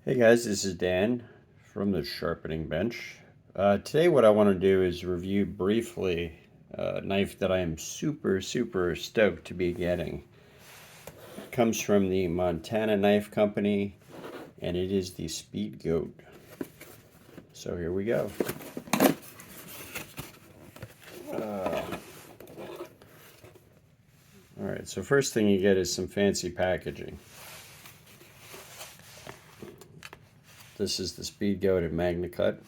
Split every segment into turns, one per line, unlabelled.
Hey guys, this is Dan from the Sharpening Bench. Today what I want to do is review briefly a knife that I am super stoked to be getting. It comes from the Montana Knife Company and it is the Speedgoat. So here we go. Alright, so first thing you get is some fancy packaging. This is the Speedgoat at Magnacut.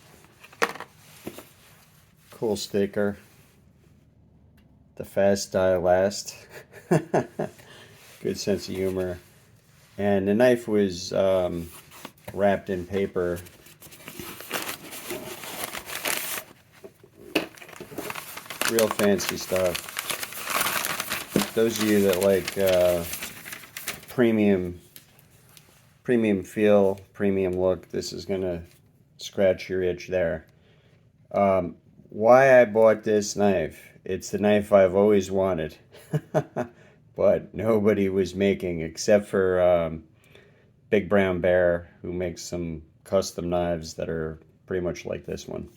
Cool sticker. The fast die last. Good sense of humor. And the knife was wrapped in paper. Real fancy stuff. Those of you that like premium feel, premium look, this is gonna scratch your itch there. Why I bought this knife? It's the knife I've always wanted, but nobody was making except for Big Brown Bear, who makes some custom knives that are pretty much like this one.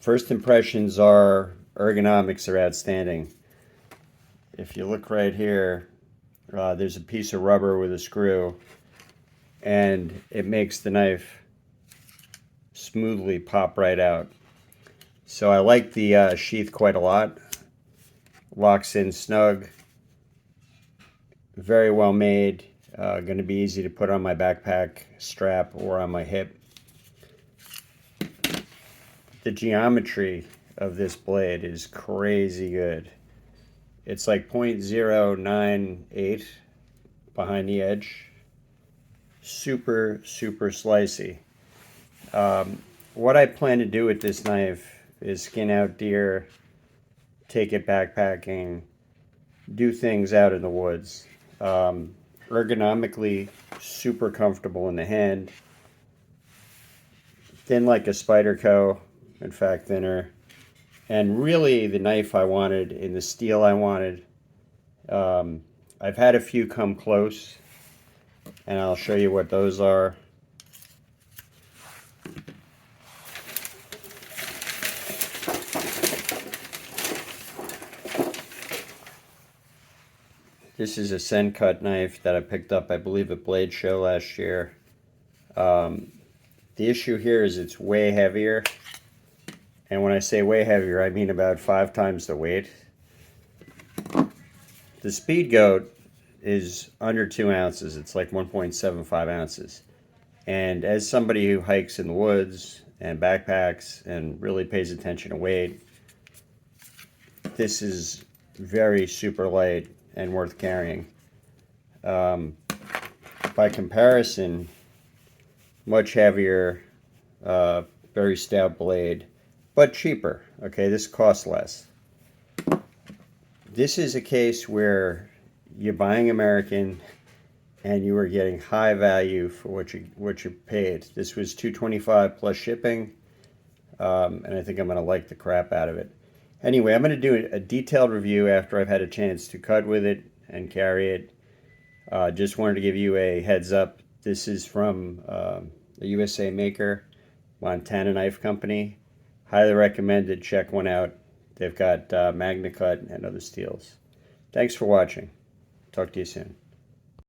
First impressions are ergonomics are outstanding. If you look right here, there's a piece of rubber with a screw, and it makes the knife smoothly pop right out. So I like the sheath quite a lot. Locks in snug. Very well made. Going to be easy to put on my backpack strap or on my hip. The geometry of this blade is crazy good. It's like 0.098 behind the edge. Super slicey. What I plan to do with this knife is skin out deer, take it backpacking, do things out in the woods. Ergonomically super comfortable in the hand. Thin like a Spyderco, in fact thinner. And really the knife I wanted in the steel I wanted. I've had a few come close, and I'll show you what those are. This is a Send Cut knife that I picked up, I believe, at Blade Show last year. The issue here is it's way heavier. And when I say way heavier, I mean about 5 times the weight. The Speedgoat is under 2 ounces. It's like 1.75 ounces. And as somebody who hikes in the woods and backpacks and really pays attention to weight, this is very super light and worth carrying. By comparison, much heavier, very stout blade, but cheaper. Okay, this costs less. This is a case where you're buying American and you are getting high value for what you paid. This was $225 plus shipping, and I think I'm going to like the crap out of it. Anyway, I'm going to do a detailed review after I've had a chance to cut with it and carry it. Just wanted to give you a heads up. This is from a USA maker, Montana Knife Company. Highly recommended. Check one out. They've got Magnacut and other steels. Thanks for watching. Talk to you soon.